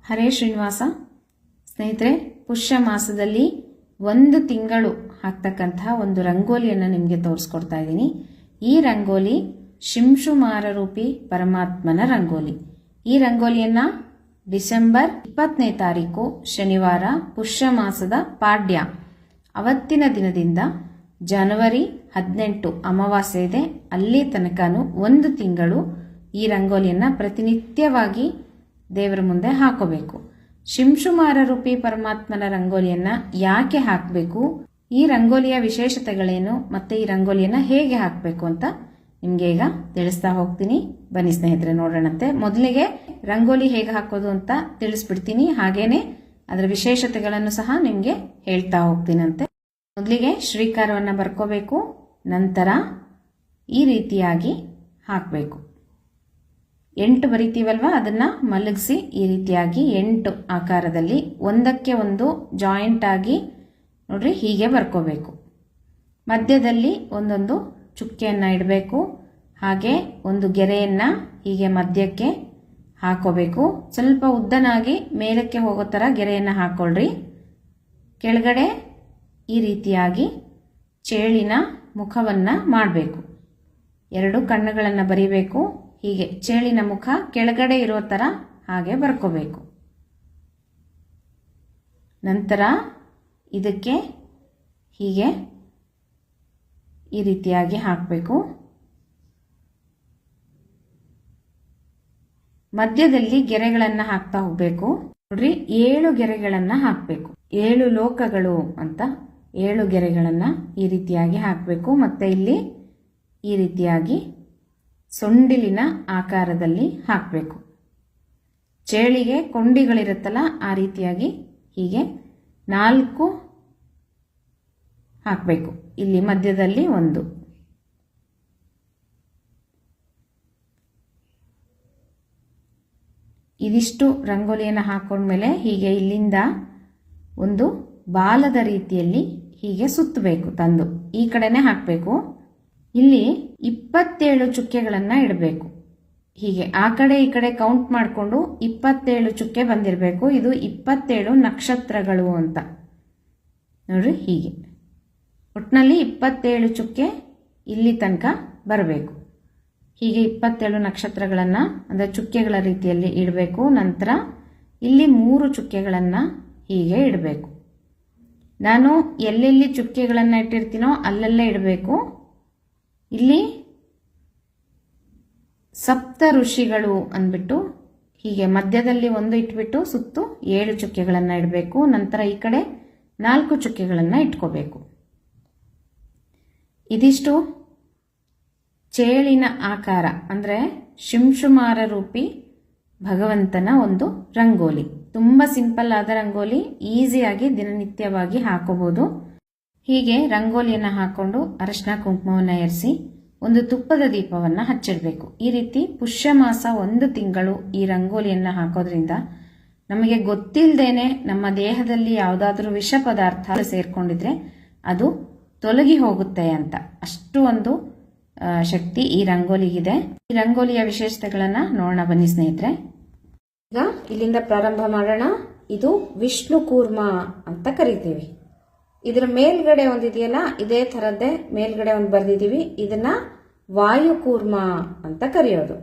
ಹರೇ ಶ್ರೀನಿವಾಸ. ಸ್ನೇಹಿತರೆ, ಪುಷ್ಯ ಮಾಸದಲ್ಲಿ ಒಂದು ತಿಂಗಳು ಹಾಕ್ತಕ್ಕಂತಹ ಒಂದು ರಂಗೋಲಿಯನ್ನು ನಿಮಗೆ ತೋರಿಸ್ಕೊಡ್ತಾ ಇದ್ದೀನಿ. ಈ ರಂಗೋಲಿ ಶಿಂಶುಮಾರ ರೂಪಿ ಪರಮಾತ್ಮನ ರಂಗೋಲಿ. ಈ ರಂಗೋಲಿಯನ್ನ ಡಿಸೆಂಬರ್ 20ನೇ ತಾರೀಕು ಶನಿವಾರ ಪುಷ್ಯ ಮಾಸದ ಪಾಡ್ಯ ಅವತ್ತಿನ ದಿನದಿಂದ ಜನವರಿ 18 ಅಮಾವಾಸ್ಯೆ ಇದೆ ಅಲ್ಲಿ ತನಕನೂ ಒಂದು ತಿಂಗಳು ಈ ರಂಗೋಲಿಯನ್ನ ಪ್ರತಿನಿತ್ಯವಾಗಿ ದೇವರ ಮುಂದೆ ಹಾಕೋಬೇಕು. ಶಿಂಶುಮಾರ ರೂಪಿ ಪರಮಾತ್ಮನ ರಂಗೋಲಿಯನ್ನ ಯಾಕೆ ಹಾಕಬೇಕು, ಈ ರಂಗೋಲಿಯ ವಿಶೇಷತೆಗಳೇನು, ಮತ್ತೆ ಈ ರಂಗೋಲಿಯನ್ನ ಹೇಗೆ ಹಾಕಬೇಕು ಅಂತ ನಿಮ್ಗೆ ಈಗ ತಿಳಿಸ್ತಾ ಹೋಗ್ತೀನಿ. ಬನ್ನಿ ಸ್ನೇಹಿತರೆ, ನೋಡೋಣಂತೆ. ಮೊದಲಿಗೆ ರಂಗೋಲಿ ಹೇಗೆ ಹಾಕೋದು ಅಂತ ತಿಳಿಸ್ಬಿಡ್ತೀನಿ, ಹಾಗೇನೆ ಅದರ ವಿಶೇಷತೆಗಳನ್ನು ಸಹ ನಿಮ್ಗೆ ಹೇಳ್ತಾ ಹೋಗ್ತೀನಂತೆ. ಮೊದಲಿಗೆ ಶ್ರೀಕಾರವನ್ನ ಬರ್ಕೋಬೇಕು, ನಂತರ ಈ ರೀತಿಯಾಗಿ ಹಾಕಬೇಕು. 8 ಬರಿತೀವಲ್ವಾ, ಅದನ್ನ ಮಲಗಿಸಿ ಈ ರೀತಿಯಾಗಿ 8 ಆಕಾರದಲ್ಲಿ ಒಂದಕ್ಕೆ ಒಂದು ಜಾಯಿಂಟ್ ಆಗಿ ನೋಡ್ರಿ ಹೀಗೆ ಬರ್ಕೋಬೇಕು. ಮಧ್ಯದಲ್ಲಿ ಒಂದೊಂದು ಚುಕ್ಕೆಯನ್ನ ಇಡಬೇಕು. ಹಾಗೆ ಒಂದು ಗೆರೆಯನ್ನ ಹೀಗೆ ಮಧ್ಯಕ್ಕೆ ಹಾಕೋಬೇಕು. ಸ್ವಲ್ಪ ಉದ್ದನಾಗಿ ಮೇಲಕ್ಕೆ ಹೋಗೋ ತರ ಗೆರೆಯನ್ನ ಹಾಕೊಳ್ರಿ. ಕೆಳಗಡೆ ಈ ರೀತಿಯಾಗಿ ಚೇಳಿನ ಮುಖವನ್ನ ಮಾಡಬೇಕು. 2 ಕಣ್ಣುಗಳನ್ನ ಬರಿಬೇಕು. ಹೀಗೆ ಚೇಳಿನ ಮುಖ ಕೆಳಗಡೆ ಇರೋ ತರ ಹಾಗೆ ಬರ್ಕೋಬೇಕು. ನಂತರ ಇದಕ್ಕೆ ಹೀಗೆ ಈ ರೀತಿಯಾಗಿ ಹಾಕಬೇಕು. ಮಧ್ಯದಲ್ಲಿ ಗೆರೆಗಳನ್ನ ಹಾಕ್ತಾ ಹೋಗ್ಬೇಕು. ನೋಡ್ರಿ, 7 ಗೆರೆಗಳನ್ನ ಹಾಕಬೇಕು. 7 ಲೋಕಗಳು ಅಂತ 7 ಗೆರೆಗಳನ್ನ ಈ ರೀತಿಯಾಗಿ ಹಾಕಬೇಕು. ಮತ್ತೆ ಇಲ್ಲಿ ಈ ರೀತಿಯಾಗಿ ಸೊಂಡಿಲಿನ ಆಕಾರದಲ್ಲಿ ಹಾಕಬೇಕು. ಚೇಳಿಗೆ ಕೊಂಡಿಗಳಿರುತ್ತಲ್ಲ, ಆ ರೀತಿಯಾಗಿ ಹೀಗೆ 4 ಹಾಕಬೇಕು. ಇಲ್ಲಿ ಮಧ್ಯದಲ್ಲಿ 1. ಇದಿಷ್ಟು ರಂಗೋಲಿಯನ್ನು ಹಾಕೊಂಡ್ಮೇಲೆ ಹೀಗೆ ಇಲ್ಲಿಂದ ಒಂದು ಬಾಲದ ರೀತಿಯಲ್ಲಿ ಹೀಗೆ ಸುತ್ತಬೇಕು. ತಂದು ಈ ಕಡೆನೆ ಹಾಕಬೇಕು. ಇಲ್ಲಿ 27 ಚುಕ್ಕೆಗಳನ್ನ ಇಡಬೇಕು. ಹೀಗೆ ಆ ಕಡೆ ಈ ಕಡೆ ಕೌಂಟ್ ಮಾಡಿಕೊಂಡು 27 ಚುಕ್ಕೆ ಬಂದಿರಬೇಕು. ಇದು 27 ನಕ್ಷತ್ರಗಳು ಅಂತ ನೋಡ್ರಿ. ಹೀಗೆ ಒಟ್ಟಿನಲ್ಲಿ 27 ಚುಕ್ಕೆ ಇಲ್ಲಿ ತನಕ ಬರಬೇಕು. ಹೀಗೆ 27 ನಕ್ಷತ್ರಗಳನ್ನ ಅಂದ್ರೆ ಚುಕ್ಕೆಗಳ ರೀತಿಯಲ್ಲಿ ಇಡಬೇಕು. ನಂತರ ಇಲ್ಲಿ 3 ಚುಕ್ಕೆಗಳನ್ನ ಹೀಗೆ ಇಡಬೇಕು. ನಾನು ಎಲ್ಲೆಲ್ಲಿ ಚುಕ್ಕೆಗಳನ್ನ ಇಟ್ಟಿರ್ತೀನೋ ಅಲ್ಲೆಲ್ಲೇ ಇಡಬೇಕು. ಇಲ್ಲಿ ಸಪ್ತ ಋಷಿಗಳು ಅಂದ್ಬಿಟ್ಟು ಹೀಗೆ ಮಧ್ಯದಲ್ಲಿ 1 ಇಟ್ಬಿಟ್ಟು ಸುತ್ತು 7 ಚುಕ್ಕೆಗಳನ್ನ ಇಡಬೇಕು. ನಂತರ ಈ ಕಡೆ 4 ಚುಕ್ಕೆಗಳನ್ನ ಇಟ್ಕೋಬೇಕು. ಇದಿಷ್ಟು ಚೇಳಿನ ಆಕಾರ ಅಂದ್ರೆ ಶಿಂಶುಮಾರ ರೂಪಿ ಭಗವಂತನ ಒಂದು ರಂಗೋಲಿ. ತುಂಬಾ ಸಿಂಪಲ್ ಆದ ರಂಗೋಲಿ, ಈಸಿಯಾಗಿ ದಿನನಿತ್ಯವಾಗಿ ಹಾಕೋಬಹುದು. ಹೀಗೆ ರಂಗೋಲಿಯನ್ನ ಹಾಕೊಂಡು ಅರಶಿನ ಕುಂಕುಮವನ್ನ ಏರಿಸಿ ಒಂದು ತುಪ್ಪದ ದೀಪವನ್ನ ಹಚ್ಚಿಡಬೇಕು. ಈ ರೀತಿ ಪುಷ್ಯ ಮಾಸ ಒಂದು ತಿಂಗಳು ಈ ರಂಗೋಲಿಯನ್ನ ಹಾಕೋದ್ರಿಂದ ನಮಗೆ ಗೊತ್ತಿಲ್ಲದೇನೆ ನಮ್ಮ ದೇಹದಲ್ಲಿ ಯಾವುದಾದ್ರೂ ವಿಷ ಪದಾರ್ಥ ಸೇರ್ಕೊಂಡಿದ್ರೆ ಅದು ತೊಲಗಿ ಹೋಗುತ್ತೆ ಅಂತ, ಅಷ್ಟು ಒಂದು ಶಕ್ತಿ ಈ ರಂಗೋಲಿಗಿದೆ. ಈ ರಂಗೋಲಿಯ ವಿಶೇಷತೆಗಳನ್ನ ನೋಡೋಣ ಬನ್ನಿ ಸ್ನೇಹಿತರೆ. ಈಗ ಇಲ್ಲಿಂದ ಪ್ರಾರಂಭ ಮಾಡೋಣ. ಇದು ವಿಷ್ಣು ಕೂರ್ಮ ಅಂತ ಕರಿತೀವಿ. ಇದರ ಮೇಲ್ಗಡೆ ಒಂದಿದೆಯಲ್ಲ, ಇದೇ ಥರದ್ದೇ ಮೇಲ್ಗಡೆ ಒಂದು ಬರ್ದಿದೀವಿ. ಇದನ್ನ ವಾಯುಕೂರ್ಮ ಅಂತ ಕರೆಯೋದು.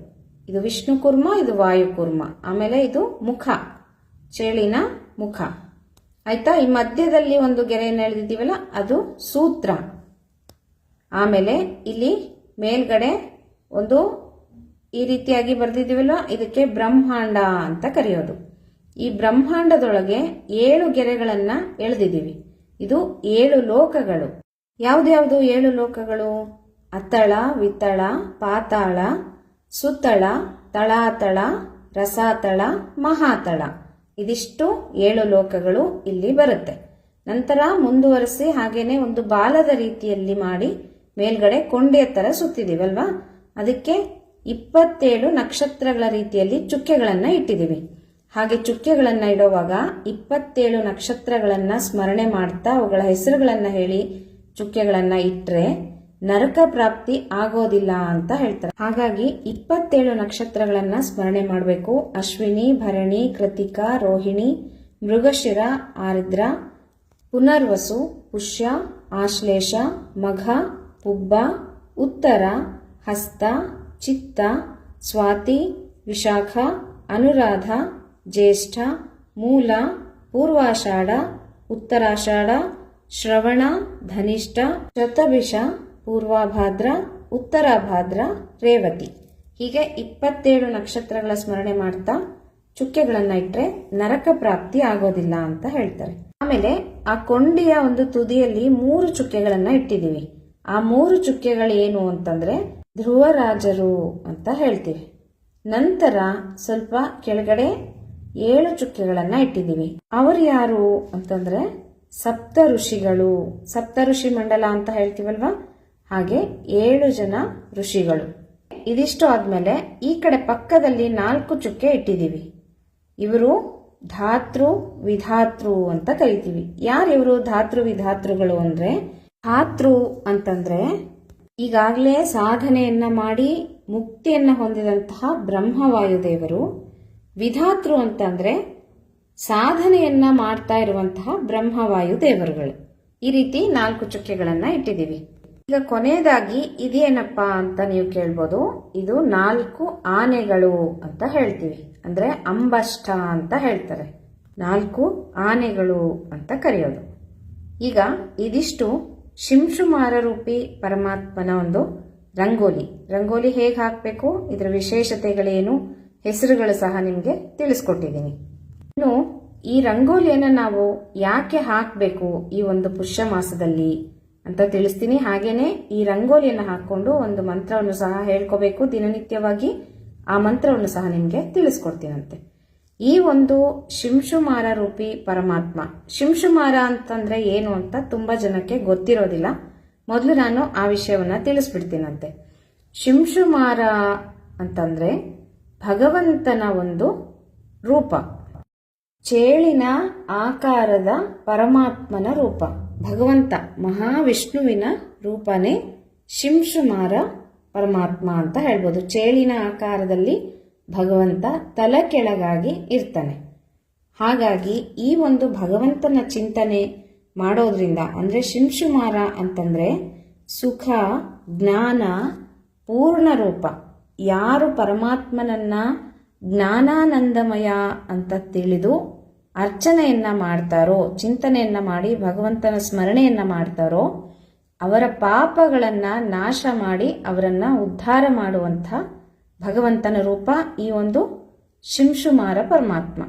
ಇದು ವಿಷ್ಣು ಕೂರ್ಮ, ಇದು ವಾಯುಕೂರ್ಮ. ಆಮೇಲೆ ಇದು ಮುಖ, ಚೇಳಿನ ಮುಖ. ಆಯ್ತಾ. ಈ ಮಧ್ಯದಲ್ಲಿ ಒಂದು ಗೆರೆಯನ್ನು ಎಳೆದಿದ್ದೀವಲ್ಲ, ಅದು ಸೂತ್ರ. ಆಮೇಲೆ ಇಲ್ಲಿ ಮೇಲ್ಗಡೆ ಒಂದು ಈ ರೀತಿಯಾಗಿ ಬರ್ದಿದ್ದೀವಲ್ಲ, ಇದಕ್ಕೆ ಬ್ರಹ್ಮಾಂಡ ಅಂತ ಕರೆಯೋದು. ಈ ಬ್ರಹ್ಮಾಂಡದೊಳಗೆ 7 ಗೆರೆಗಳನ್ನ ಎಳೆದಿದ್ದೀವಿ. ಇದು 7 ಲೋಕಗಳು. ಯಾವ್ದ್ಯಾವ್ದು 7 ಲೋಕಗಳು? ಅತಳ, ವಿತಳ, ಪಾತಾಳ, ಸುತಳ, ತಳಾತಳ, ರಸಾತಳ, ಮಹಾತಳ. ಇದಿಷ್ಟು 7 ಲೋಕಗಳು ಇಲ್ಲಿ ಬರುತ್ತೆ. ನಂತರ ಮುಂದುವರಿಸಿ ಹಾಗೇನೆ ಒಂದು ಬಾಲದ ರೀತಿಯಲ್ಲಿ ಮಾಡಿ ಮೇಲ್ಗಡೆ ಕೊಂಡಿಯ ತರ ಸುತ್ತಿದೀವಲ್ವಾ, ಅದಕ್ಕೆ 27 ನಕ್ಷತ್ರಗಳ ರೀತಿಯಲ್ಲಿ ಚುಕ್ಕೆಗಳನ್ನ ಇಟ್ಟಿದ್ದೀವಿ. ಹಾಗೆ ಚುಕ್ಕೆಗಳನ್ನ ಇಡುವಾಗ 27 ನಕ್ಷತ್ರಗಳನ್ನ ಸ್ಮರಣೆ ಮಾಡ್ತಾ ಅವುಗಳ ಹೆಸರುಗಳನ್ನ ಹೇಳಿ ಚುಕ್ಕೆಗಳನ್ನ ಇಟ್ರೆ ನರಕ ಪ್ರಾಪ್ತಿ ಆಗೋದಿಲ್ಲ ಅಂತ ಹೇಳ್ತಾರೆ. ಹಾಗಾಗಿ 27 ನಕ್ಷತ್ರಗಳನ್ನ ಸ್ಮರಣೆ ಮಾಡಬೇಕು. ಅಶ್ವಿನಿ, ಭರಣಿ, ಕೃತಿಕಾ, ರೋಹಿಣಿ, ಮೃಗಶಿರ, ಆರ್ದ್ರ, ಪುನರ್ವಸು, ಪುಷ್ಯ, ಆಶ್ಲೇಷ, ಮಘ, ಪುಬ್ಬ, ಉತ್ತರ, ಹಸ್ತ, ಚಿತ್ತ, ಸ್ವಾತಿ, ವಿಶಾಖ, ಅನುರಾಧ, ಜ್ಯೇಷ್ಠ, ಮೂಲ, ಪೂರ್ವಾಷಾಢ, ಉತ್ತರಾಷಾಢ, ಶ್ರವಣ, ಧನಿಷ್ಠ, ಶತಭಿಷ, ಪೂರ್ವಭಾದ್ರ, ಉತ್ತರಭಾದ್ರ, ರೇವತಿ. ಹೀಗೆ 27 ನಕ್ಷತ್ರಗಳ ಸ್ಮರಣೆ ಮಾಡ್ತಾ ಚುಕ್ಕೆಗಳನ್ನ ಇಟ್ರೆ ನರಕ ಪ್ರಾಪ್ತಿ ಆಗೋದಿಲ್ಲ ಅಂತ ಹೇಳ್ತಾರೆ. ಆಮೇಲೆ ಆ ಕೊಂಡಿಯ ಒಂದು ತುದಿಯಲ್ಲಿ 3 ಚುಕ್ಕೆಗಳನ್ನ ಇಟ್ಟಿದೀವಿ. ಆ 3 ಚುಕ್ಕೆಗಳು ಏನು ಅಂತಂದ್ರೆ ಧ್ರುವರಾಜರು ಅಂತ ಹೇಳ್ತೀವಿ. ನಂತರ ಸ್ವಲ್ಪ ಕೆಳಗಡೆ 7 ಚುಕ್ಕೆಗಳನ್ನ ಇಟ್ಟಿದೀವಿ. ಅವರು ಯಾರು ಅಂತಂದ್ರೆ ಸಪ್ತ ಋಷಿಗಳು. ಸಪ್ತ ಋಷಿ ಮಂಡಲ ಅಂತ ಹೇಳ್ತೀವಲ್ವಾ, ಹಾಗೆ 7 ಜನ ಋಷಿಗಳು. ಇದಿಷ್ಟು ಆದ್ಮೇಲೆ ಈ ಕಡೆ ಪಕ್ಕದಲ್ಲಿ 4 ಚುಕ್ಕೆ ಇಟ್ಟಿದೀವಿ. ಇವರು ಧಾತೃ ವಿಧಾತೃ ಅಂತ ಕರಿತೀವಿ. ಯಾರಿವರು ಧಾತೃ ವಿಧಾತೃಗಳು ಅಂದ್ರೆ, ಧಾತೃ ಅಂತಂದ್ರೆ ಈಗಾಗಲೇ ಸಾಧನೆಯನ್ನ ಮಾಡಿ ಮುಕ್ತಿಯನ್ನ ಹೊಂದಿದಂತಹ ಬ್ರಹ್ಮವಾಯುದೇವರು. ವಿಧಾತೃ ಅಂತಂದ್ರೆ ಸಾಧನೆಯನ್ನ ಮಾಡ್ತಾ ಇರುವಂತಹ ಬ್ರಹ್ಮವಾಯುದೇವರುಗಳು. ಈ ರೀತಿ 4 ಚುಕ್ಕೆಗಳನ್ನ ಇಟ್ಟಿದ್ದೀವಿ. ಈಗ ಕೊನೆಯದಾಗಿ ಇದೇನಪ್ಪ ಅಂತ ನೀವು ಕೇಳ್ಬೋದು. ಇದು 4 ಆನೆಗಳು ಅಂತ ಹೇಳ್ತೀವಿ. ಅಂದ್ರೆ ಅಂಬಷ್ಟ ಅಂತ ಹೇಳ್ತಾರೆ. 4 ಆನೆಗಳು ಅಂತ ಕರೆಯೋದು. ಈಗ ಇದಿಷ್ಟು ಶಿಂಶುಮಾರ ರೂಪಿ ಪರಮಾತ್ಮನ ಒಂದು ರಂಗೋಲಿ ಹೇಗೆ ಹಾಕಬೇಕು, ಇದರ ವಿಶೇಷತೆಗಳೇನು, ಹೆಸರುಗಳು ಸಹ ನಿಮಗೆ ತಿಳಿಸ್ಕೊಟ್ಟಿದ್ದೀನಿ. ಇನ್ನು ಈ ರಂಗೋಲಿಯನ್ನು ನಾವು ಯಾಕೆ ಹಾಕಬೇಕು ಈ ಒಂದು ಪುಷ್ಯ ಮಾಸದಲ್ಲಿ ಅಂತ ತಿಳಿಸ್ತೀನಿ. ಹಾಗೇನೆ ಈ ರಂಗೋಲಿಯನ್ನು ಹಾಕೊಂಡು ಒಂದು ಮಂತ್ರವನ್ನು ಸಹ ಹೇಳ್ಕೋಬೇಕು ದಿನನಿತ್ಯವಾಗಿ. ಆ ಮಂತ್ರವನ್ನು ಸಹ ನಿಮಗೆ ತಿಳಿಸ್ಕೊಡ್ತೀನಂತೆ. ಈ ಒಂದು ಶಿಂಶುಮಾರ ರೂಪಿ ಪರಮಾತ್ಮ, ಶಿಂಶುಮಾರ ಅಂತಂದ್ರೆ ಏನು ಅಂತ ತುಂಬಾ ಜನಕ್ಕೆ ಗೊತ್ತಿರೋದಿಲ್ಲ. ಮೊದಲು ನಾನು ಆ ವಿಷಯವನ್ನ ತಿಳಿಸ್ಬಿಡ್ತೀನಂತೆ. ಶಿಂಶುಮಾರ ಅಂತಂದ್ರೆ ಭಗವಂತನ ಒಂದು ರೂಪ, ಚೇಳಿನ ಆಕಾರದ ಪರಮಾತ್ಮನ ರೂಪ. ಭಗವಂತ ಮಹಾವಿಷ್ಣುವಿನ ರೂಪನೇ ಶಿಂಶುಮಾರ ಪರಮಾತ್ಮ ಅಂತ ಹೇಳ್ಬೋದು. ಚೇಳಿನ ಆಕಾರದಲ್ಲಿ ಭಗವಂತ ತಲೆ ಕೆಳಗಾಗಿ ಇರ್ತಾನೆ. ಹಾಗಾಗಿ ಈ ಒಂದು ಭಗವಂತನ ಚಿಂತನೆ ಮಾಡೋದ್ರಿಂದ, ಅಂದ್ರೆ ಶಿಂಶುಮಾರ ಅಂತಂದ್ರೆ ಸುಖ, ಜ್ಞಾನ, ಪೂರ್ಣ ರೂಪ. ಯಾರು ಪರಮಾತ್ಮನನ್ನ ಜ್ಞಾನಾನಂದಮಯ ಅಂತ ತಿಳಿದು ಅರ್ಚನೆಯನ್ನ ಮಾಡ್ತಾರೋ, ಚಿಂತನೆಯನ್ನ ಮಾಡಿ ಭಗವಂತನ ಸ್ಮರಣೆಯನ್ನ ಮಾಡ್ತಾರೋ, ಅವರ ಪಾಪಗಳನ್ನ ನಾಶ ಮಾಡಿ ಅವರನ್ನ ಉದ್ಧಾರ ಮಾಡುವಂಥ ಭಗವಂತನ ರೂಪ ಈ ಒಂದು ಶಿಂಶುಮಾರ ಪರಮಾತ್ಮ.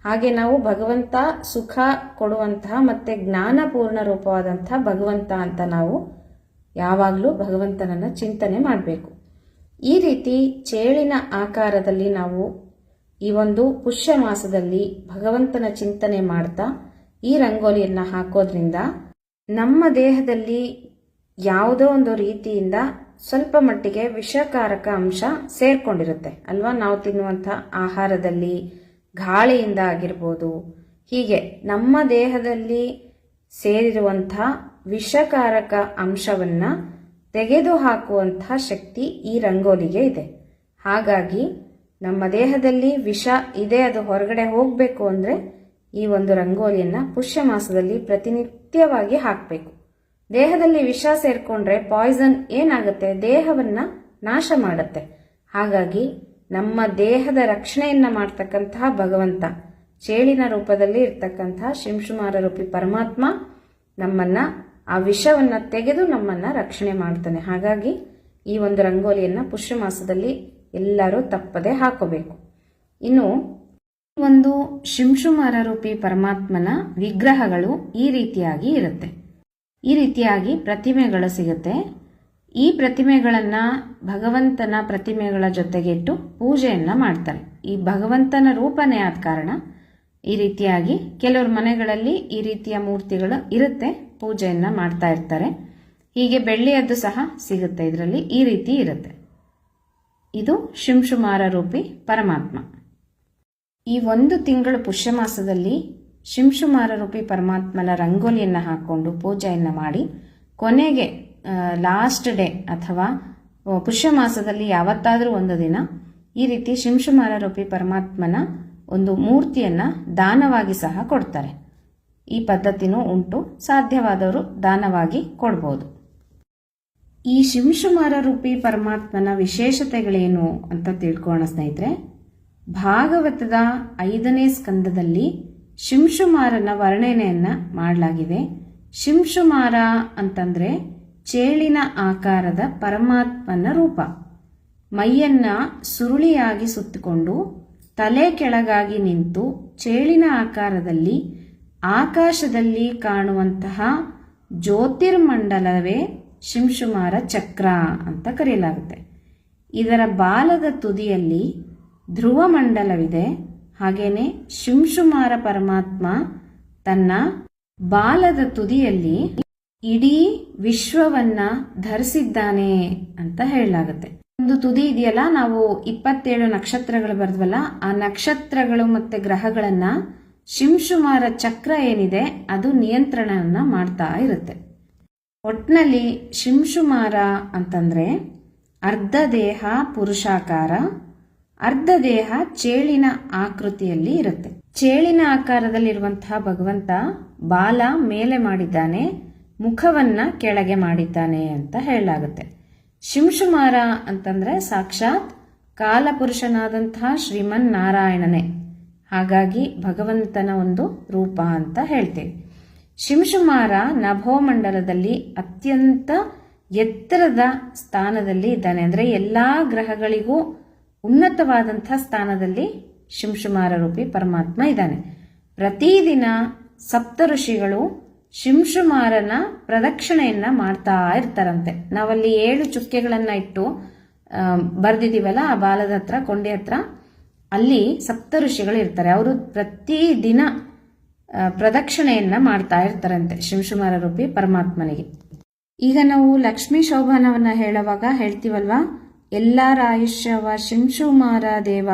ಹಾಗೆ ನಾವು ಭಗವಂತ ಸುಖ ಕೊಡುವಂತಹ ಮತ್ತೆ ಜ್ಞಾನಪೂರ್ಣ ರೂಪವಾದಂತಹ ಭಗವಂತ ಅಂತ ನಾವು ಯಾವಾಗಲೂ ಭಗವಂತನನ್ನ ಚಿಂತನೆ ಮಾಡಬೇಕು. ಈ ರೀತಿ ಚೇಳಿನ ಆಕಾರದಲ್ಲಿ ನಾವು ಈ ಒಂದು ಪುಷ್ಯ ಮಾಸದಲ್ಲಿ ಭಗವಂತನ ಚಿಂತನೆ ಮಾಡ್ತಾ ಈ ರಂಗೋಲಿಯನ್ನ ಹಾಕೋದ್ರಿಂದ ನಮ್ಮ ದೇಹದಲ್ಲಿ ಯಾವುದೋ ಒಂದು ರೀತಿಯಿಂದ ಸ್ವಲ್ಪ ಮಟ್ಟಿಗೆ ವಿಷಕಾರಕ ಅಂಶ ಸೇರ್ಕೊಂಡಿರುತ್ತೆ ಅಲ್ವಾ. ನಾವು ತಿನ್ನುವಂತಹ ಆಹಾರದಲ್ಲಿ, ಗಾಳಿಯಿಂದ ಆಗಿರ್ಬೋದು, ಹೀಗೆ ನಮ್ಮ ದೇಹದಲ್ಲಿ ಸೇರಿರುವಂತಹ ವಿಷಕಾರಕ ಅಂಶವನ್ನ ತೆಗೆದುಹಾಕುವಂತಹ ಶಕ್ತಿ ಈ ರಂಗೋಲಿಗೆ ಇದೆ. ಹಾಗಾಗಿ ನಮ್ಮ ದೇಹದಲ್ಲಿ ವಿಷ ಇದೆ, ಅದು ಹೊರಗಡೆ ಹೋಗಬೇಕು ಅಂದ್ರೆ ಈ ಒಂದು ರಂಗೋಲಿಯನ್ನ ಪುಷ್ಯ ಮಾಸದಲ್ಲಿ ಪ್ರತಿನಿತ್ಯವಾಗಿ ಹಾಕಬೇಕು. ದೇಹದಲ್ಲಿ ವಿಷ ಸೇರ್ಕೊಂಡ್ರೆ ಪಾಯ್ಸನ್ ಏನಾಗುತ್ತೆ, ದೇಹವನ್ನ ನಾಶ ಮಾಡುತ್ತೆ. ಹಾಗಾಗಿ ನಮ್ಮ ದೇಹದ ರಕ್ಷಣೆಯನ್ನ ಮಾಡ್ತಕ್ಕಂತಹ ಭಗವಂತ, ಚೇಳಿನ ರೂಪದಲ್ಲಿ ಇರ್ತಕ್ಕಂತಹ ಶಿಂಶುಮಾರ ರೂಪಿ ಪರಮಾತ್ಮ ನಮ್ಮನ್ನ ಆ ವಿಷವನ್ನ ತೆಗೆದು ನಮ್ಮನ್ನ ರಕ್ಷಣೆ ಮಾಡ್ತಾನೆ. ಹಾಗಾಗಿ ಈ ಒಂದು ರಂಗೋಲಿಯನ್ನ ಪುಷ್ಯ ಮಾಸದಲ್ಲಿ ಎಲ್ಲರೂ ತಪ್ಪದೆ ಹಾಕೋಬೇಕು. ಇನ್ನು ಒಂದು ಶಿಂಶುಮಾರ ರೂಪಿ ಪರಮಾತ್ಮನ ವಿಗ್ರಹಗಳು ಈ ರೀತಿಯಾಗಿ ಇರುತ್ತೆ. ಈ ರೀತಿಯಾಗಿ ಪ್ರತಿಮೆಗಳು ಸಿಗುತ್ತೆ. ಈ ಪ್ರತಿಮೆಗಳನ್ನ ಭಗವಂತನ ಪ್ರತಿಮೆಗಳ ಜೊತೆಗೆ ಇಟ್ಟು ಪೂಜೆಯನ್ನ ಮಾಡ್ತಾರೆ. ಈ ಭಗವಂತನ ರೂಪನೇ ಆದ ಕಾರಣ ಈ ರೀತಿಯಾಗಿ ಕೆಲವ್ರ ಮನೆಗಳಲ್ಲಿ ಈ ರೀತಿಯ ಮೂರ್ತಿಗಳು ಇರುತ್ತೆ, ಪೂಜೆಯನ್ನ ಮಾಡ್ತಾ ಇರ್ತಾರೆ. ಹೀಗೆ ಬೆಳ್ಳಿಯದ್ದು ಸಹ ಸಿಗುತ್ತೆ, ಇದರಲ್ಲಿ ಈ ರೀತಿ ಇರುತ್ತೆ. ಇದು ಶಿಂಶುಮಾರ ರೂಪಿ ಪರಮಾತ್ಮ. ಈ ಒಂದು ತಿಂಗಳು ಪುಷ್ಯ ಮಾಸದಲ್ಲಿ ಶಿಂಶುಮಾರ ರೂಪಿ ಪರಮಾತ್ಮನ ರಂಗೋಲಿಯನ್ನ ಹಾಕೊಂಡು ಪೂಜೆಯನ್ನ ಮಾಡಿ ಕೊನೆಗೆ ಲಾಸ್ಟ್ ಡೇ ಅಥವಾ ಪುಷ್ಯ ಮಾಸದಲ್ಲಿ ಯಾವತ್ತಾದರೂ ಒಂದು ದಿನ ಈ ರೀತಿ ಶಿಂಶುಮಾರ ರೂಪಿ ಪರಮಾತ್ಮನ ಒಂದು ಮೂರ್ತಿಯನ್ನು ದಾನವಾಗಿ ಸಹ ಕೊಡ್ತಾರೆ. ಈ ಪದ್ಧತಿನೂ ಉಂಟು, ಸಾಧ್ಯವಾದವರು ದಾನವಾಗಿ ಕೊಡ್ಬೋದು. ಈ ಶಿಂಶುಮಾರ ರೂಪಿ ಪರಮಾತ್ಮನ ವಿಶೇಷತೆಗಳೇನು ಅಂತ ತಿಳ್ಕೊಳ್ಳೋಣ ಸ್ನೇಹಿತರೆ. ಭಾಗವತದ 5ನೇ ಸ್ಕಂದದಲ್ಲಿ ಶಿಂಶುಮಾರನ ವರ್ಣನೆಯನ್ನು ಮಾಡಲಾಗಿದೆ. ಶಿಂಶುಮಾರ ಅಂತಂದರೆ ಚೇಳಿನ ಆಕಾರದ ಪರಮಾತ್ಮನ ರೂಪ. ಮೈಯನ್ನ ಸುರುಳಿಯಾಗಿ ಸುತ್ತಿಕೊಂಡು ತಲೆ ಕೆಳಗಾಗಿ ನಿಂತು ಚೇಳಿನ ಆಕಾರದಲ್ಲಿ ಆಕಾಶದಲ್ಲಿ ಕಾಣುವಂತಹ ಜ್ಯೋತಿರ್ಮಂಡಲವೇ ಶಿಂಶುಮಾರ ಚಕ್ರ ಅಂತ ಕರೆಯಲಾಗುತ್ತೆ. ಇದರ ಬಾಲದ ತುದಿಯಲ್ಲಿ ಧ್ರುವ ಮಂಡಲವಿದೆ. ಹಾಗೇನೆ ಶಿಂಶುಮಾರ ಪರಮಾತ್ಮ ತನ್ನ ಬಾಲದ ತುದಿಯಲ್ಲಿ ಇಡೀ ವಿಶ್ವವನ್ನ ಧರಿಸಿದ್ದಾನೆ ಅಂತ ಹೇಳಲಾಗುತ್ತೆ. ಒಂದು ತುದಿ ಇದೆಯಲ್ಲ, ನಾವು 27 ನಕ್ಷತ್ರಗಳು ಬರೆದ್ವಲ್ಲ, ಆ ನಕ್ಷತ್ರಗಳು ಮತ್ತೆ ಗ್ರಹಗಳನ್ನ ಶಿಂಶುಮಾರ ಚಕ್ರ ಏನಿದೆ ಅದು ನಿಯಂತ್ರಣವನ್ನ ಮಾಡ್ತಾ ಇರುತ್ತೆ. ಒಟ್ನಲ್ಲಿ ಶಿಂಶುಮಾರ ಅಂತಂದ್ರೆ ಅರ್ಧ ದೇಹ ಪುರುಷಾಕಾರ, ಅರ್ಧ ದೇಹ ಚೇಳಿನ ಆಕೃತಿಯಲ್ಲಿ ಇರುತ್ತೆ. ಚೇಳಿನ ಆಕಾರದಲ್ಲಿರುವಂತಹ ಭಗವಂತ ಬಾಲ ಮೇಲೆ ಮಾಡಿದ್ದಾನೆ, ಮುಖವನ್ನ ಕೆಳಗೆ ಮಾಡಿದ್ದಾನೆ ಅಂತ ಹೇಳಲಾಗುತ್ತೆ. ಶಿಂಶುಮಾರ ಅಂತಂದ್ರೆ ಸಾಕ್ಷಾತ್ ಕಾಲಪುರುಷನಾದಂತಹ ಶ್ರೀಮನ್ ನಾರಾಯಣನೇ. ಹಾಗಾಗಿ ಭಗವಂತನ ಒಂದು ರೂಪ ಅಂತ ಹೇಳ್ತೇವೆ. ಶಿಂಶುಮಾರ ನಭೋಮಂಡಲದಲ್ಲಿ ಅತ್ಯಂತ ಎತ್ತರದ ಸ್ಥಾನದಲ್ಲಿ ಇದ್ದಾನೆ. ಅಂದರೆ ಎಲ್ಲಾ ಗ್ರಹಗಳಿಗೂ ಉನ್ನತವಾದಂತಹ ಸ್ಥಾನದಲ್ಲಿ ಶಿಂಶುಮಾರ ರೂಪಿ ಪರಮಾತ್ಮ ಇದ್ದಾನೆ. ಪ್ರತಿದಿನ ಸಪ್ತ ಋಷಿಗಳು ಶಿಂಶುಮಾರನ ಪ್ರದಕ್ಷಿಣೆಯನ್ನ ಮಾಡ್ತಾ ಇರ್ತಾರಂತೆ. ನಾವಲ್ಲಿ 7 ಚುಕ್ಕೆಗಳನ್ನ ಇಟ್ಟು ಬರ್ದಿದೀವಲ್ಲ ಆ ಬಾಲದ ಹತ್ರ, ಕೊಂಡೆ ಹತ್ರ, ಅಲ್ಲಿ ಸಪ್ತ ಋಷಿಗಳು ಇರ್ತಾರೆ. ಅವರು ಪ್ರತಿದಿನ ಪ್ರದಕ್ಷಿಣೆಯನ್ನ ಮಾಡ್ತಾ ಇರ್ತಾರಂತೆ ಶಿಂಶುಮಾರ ರೂಪಿ ಪರಮಾತ್ಮನಿಗೆ. ಈಗ ನಾವು ಲಕ್ಷ್ಮೀ ಶೋಭಾನವನ್ನ ಹೇಳುವಾಗ ಹೇಳ್ತೀವಲ್ವಾ, ಎಲ್ಲರ ಆಯುಷ್ಯವ ಶಿಂಶುಮಾರ ದೇವ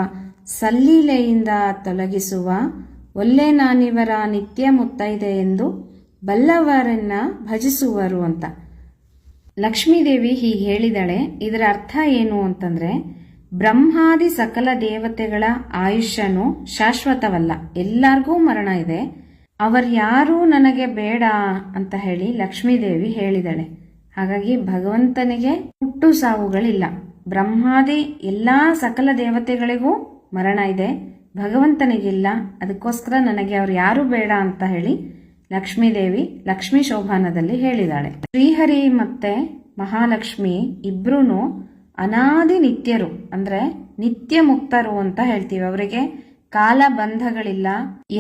ಸಲ್ಲೀಲೆಯಿಂದ ತೊಲಗಿಸುವ ಒಲ್ಲೆ ನಾನಿವರ ನಿತ್ಯ ಮುತ್ತೈದೆ ಎಂದು ಬಲ್ಲವರನ್ನ ಭಜಿಸುವರು ಅಂತ ಲಕ್ಷ್ಮೀದೇವಿ ಹೀಗೆ ಹೇಳಿದಾಳೆ. ಇದರ ಅರ್ಥ ಏನು ಅಂತಂದ್ರೆ, ಬ್ರಹ್ಮಾದಿ ಸಕಲ ದೇವತೆಗಳ ಆಯುಷ್ಯನು ಶಾಶ್ವತವಲ್ಲ, ಎಲ್ಲರಿಗೂ ಮರಣ ಇದೆ, ಅವರ್ಯಾರೂ ನನಗೆ ಬೇಡ ಅಂತ ಹೇಳಿ ಲಕ್ಷ್ಮೀದೇವಿ ಹೇಳಿದಾಳೆ. ಹಾಗಾಗಿ ಭಗವಂತನಿಗೆ ಹುಟ್ಟು ಸಾವುಗಳಿಲ್ಲ. ಬ್ರಹ್ಮಾದಿ ಎಲ್ಲಾ ಸಕಲ ದೇವತೆಗಳಿಗೂ ಮರಣ ಇದೆ, ಭಗವಂತನಿಗಿಲ್ಲ. ಅದಕ್ಕೋಸ್ಕರ ನನಗೆ ಅವ್ರು ಯಾರು ಬೇಡ ಅಂತ ಹೇಳಿ ಲಕ್ಷ್ಮೀದೇವಿ ಲಕ್ಷ್ಮೀ ಶೋಭಾನದಲ್ಲಿ ಹೇಳಿದಾಳೆ. ಶ್ರೀಹರಿ ಮತ್ತೆ ಮಹಾಲಕ್ಷ್ಮಿ ಇಬ್ರು ಅನಾದಿ ನಿತ್ಯರು, ಅಂದ್ರೆ ನಿತ್ಯ ಮುಕ್ತರು ಅಂತ ಹೇಳ್ತೀವಿ. ಅವರಿಗೆ ಕಾಲ ಬಂಧಗಳಿಲ್ಲ,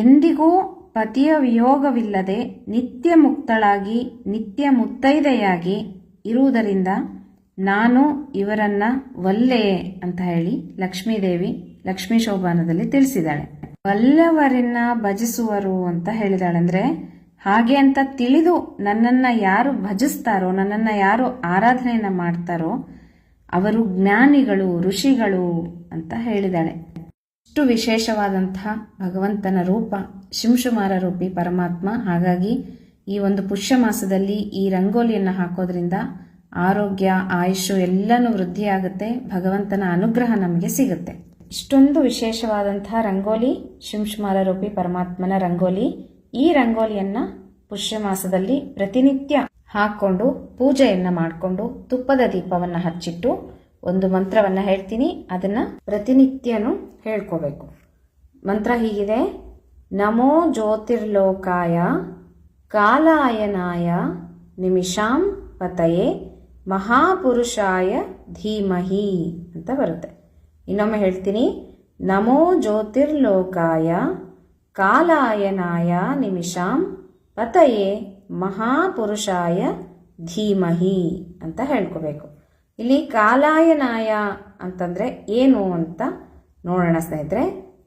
ಎಂದಿಗೂ ಪತಿಯ ವಿಯೋಗವಿಲ್ಲದೆ ನಿತ್ಯ ಮುಕ್ತಳಾಗಿ ನಿತ್ಯ ಮುತ್ತೈದೆಯಾಗಿ ಇರುವುದರಿಂದ ನಾನು ಇವರನ್ನ ಒಲ್ಲೆ ಅಂತ ಹೇಳಿ ಲಕ್ಷ್ಮೀದೇವಿ ಲಕ್ಷ್ಮೀ ಶೋಭಾನದಲ್ಲಿ ತಿಳಿಸಿದಾಳೆ. ವಲ್ಲವರನ್ನ ಭಜಿಸುವರು ಅಂತ ಹೇಳಿದಾಳೆ. ಅಂದ್ರೆ ಹಾಗೆ ಅಂತ ತಿಳಿದು ನನ್ನನ್ನ ಯಾರು ಭಜಿಸ್ತಾರೋ, ನನ್ನನ್ನ ಯಾರು ಆರಾಧನೆಯನ್ನ ಮಾಡ್ತಾರೋ ಅವರು ಜ್ಞಾನಿಗಳು, ಋಷಿಗಳು ಅಂತ ಹೇಳಿದಾಳೆ. ಇಷ್ಟು ವಿಶೇಷವಾದಂತಹ ಭಗವಂತನ ರೂಪ ಶಿಂಶುಮಾರ ರೂಪಿ ಪರಮಾತ್ಮ. ಹಾಗಾಗಿ ಈ ಒಂದು ಪುಷ್ಯ ಮಾಸದಲ್ಲಿ ಈ ರಂಗೋಲಿಯನ್ನು ಹಾಕೋದ್ರಿಂದ ಆರೋಗ್ಯ, ಆಯುಷು ಎಲ್ಲನೂ ವೃದ್ಧಿಯಾಗುತ್ತೆ, ಭಗವಂತನ ಅನುಗ್ರಹ ನಮಗೆ ಸಿಗುತ್ತೆ. ಇಷ್ಟೊಂದು ವಿಶೇಷವಾದಂತಹ ರಂಗೋಲಿ ಶಿಂಶುಮಾರ ರೂಪಿ ಪರಮಾತ್ಮನ ರಂಗೋಲಿ. ಈ ರಂಗೋಲಿಯನ್ನ ಪುಷ್ಯ ಮಾಸದಲ್ಲಿ ಪ್ರತಿನಿತ್ಯ ಹಾಕೊಂಡು ಪೂಜೆಯನ್ನ ಮಾಡಿಕೊಂಡು ತುಪ್ಪದ ದೀಪವನ್ನ ಹಚ್ಚಿಟ್ಟು ಒಂದು ಮಂತ್ರವನ್ನ ಹೇಳ್ತೀನಿ, ಅದನ್ನ ಪ್ರತಿನಿತ್ಯನೂ ಹೇಳ್ಕೋಬೇಕು. ಮಂತ್ರ ಹೀಗಿದೆ: ನಮೋ ಜ್ಯೋತಿರ್ಲೋಕಾಯ ಕಾಲಾಯನಾಯ ನಿಮಿಷಾಂ ಪತಯೇ ಮಹಾಪುರುಷಾಯ ಧೀಮಹಿ ಅಂತ ಬರುತ್ತೆ. ಇನ್ನೊಮ್ಮೆ ಹೇಳ್ತೀನಿ: ನಮೋ ಜ್ಯೋತಿರ್ಲೋಕಾಯ ಕಾಲಾಯನಾಯ ನಿಮಿಷಾಂ ಪತಯೇ ಮಹಾಪುರುಷಾಯ ಧೀಮಹಿ ಅಂತ ಹೇಳ್ಕೋಬೇಕು. ಇಲ್ಲಿ ಕಾಲಾಯನಾಯ ಅಂತಂದ್ರೆ ಏನು ಅಂತ ನೋಡೋಣ ಸ್ನೇಹಿತರೆ.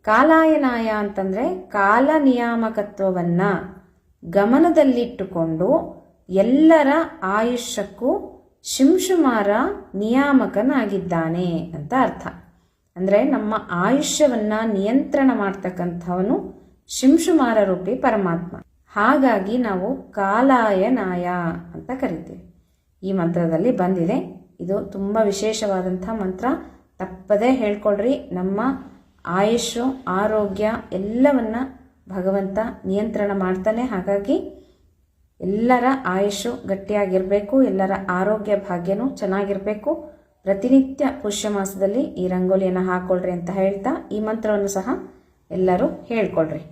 ಕಾಲಾಯನಾಯ ಅಂತಂದ್ರೆ ಕಾಲ ನಿಯಾಮಕತ್ವವನ್ನ ಗಮನದಲ್ಲಿಟ್ಟುಕೊಂಡು ಎಲ್ಲರ ಆಯುಷ್ಯಕ್ಕೂ ಶಿಂಶುಮಾರ ನಿಯಾಮಕನಾಗಿದ್ದಾನೆ ಅಂತ ಅರ್ಥ. ಅಂದ್ರೆ ನಮ್ಮ ಆಯುಷ್ಯವನ್ನ ನಿಯಂತ್ರಣ ಮಾಡ್ತಕ್ಕಂಥವನು ಶಿಂಶುಮಾರ ರೂಪಿ ಪರಮಾತ್ಮ. ಹಾಗಾಗಿ ನಾವು ಕಾಲಾಯನಾಯ ಅಂತ ಕರಿತೀವಿ. ಈ ಮಂತ್ರದಲ್ಲಿ ಬಂದಿದೆ. ಇದು ತುಂಬ ವಿಶೇಷವಾದಂಥ ಮಂತ್ರ. ತಪ್ಪದೇ ಹೇಳ್ಕೊಳ್ರಿ. ನಮ್ಮ ಆಯುಷು, ಆರೋಗ್ಯ ಎಲ್ಲವನ್ನ ಭಗವಂತ ನಿಯಂತ್ರಣ ಮಾಡ್ತಾನೆ. ಹಾಗಾಗಿ ಎಲ್ಲರ ಆಯುಷು ಗಟ್ಟಿಯಾಗಿರಬೇಕು, ಎಲ್ಲರ ಆರೋಗ್ಯ ಭಾಗ್ಯನೂ ಚೆನ್ನಾಗಿರಬೇಕು. ಪ್ರತಿನಿತ್ಯ ಪುಷ್ಯ ಮಾಸದಲ್ಲಿ ಈ ರಂಗೋಲಿಯನ್ನು ಹಾಕೊಳ್ರಿ ಅಂತ ಹೇಳ್ತಾ ಈ ಮಂತ್ರವನ್ನು ಸಹ ಎಲ್ಲರೂ ಹೇಳ್ಕೊಳ್ರಿ.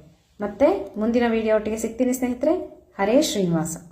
ಮತ್ತೆ ಮುಂದಿನ ವಿಡಿಯೋ ಒಟ್ಟಿಗೆ ಸಿಗ್ತೀನಿ ಸ್ನೇಹಿತರೆ. ಹರೇ ಶ್ರೀನಿವಾಸ.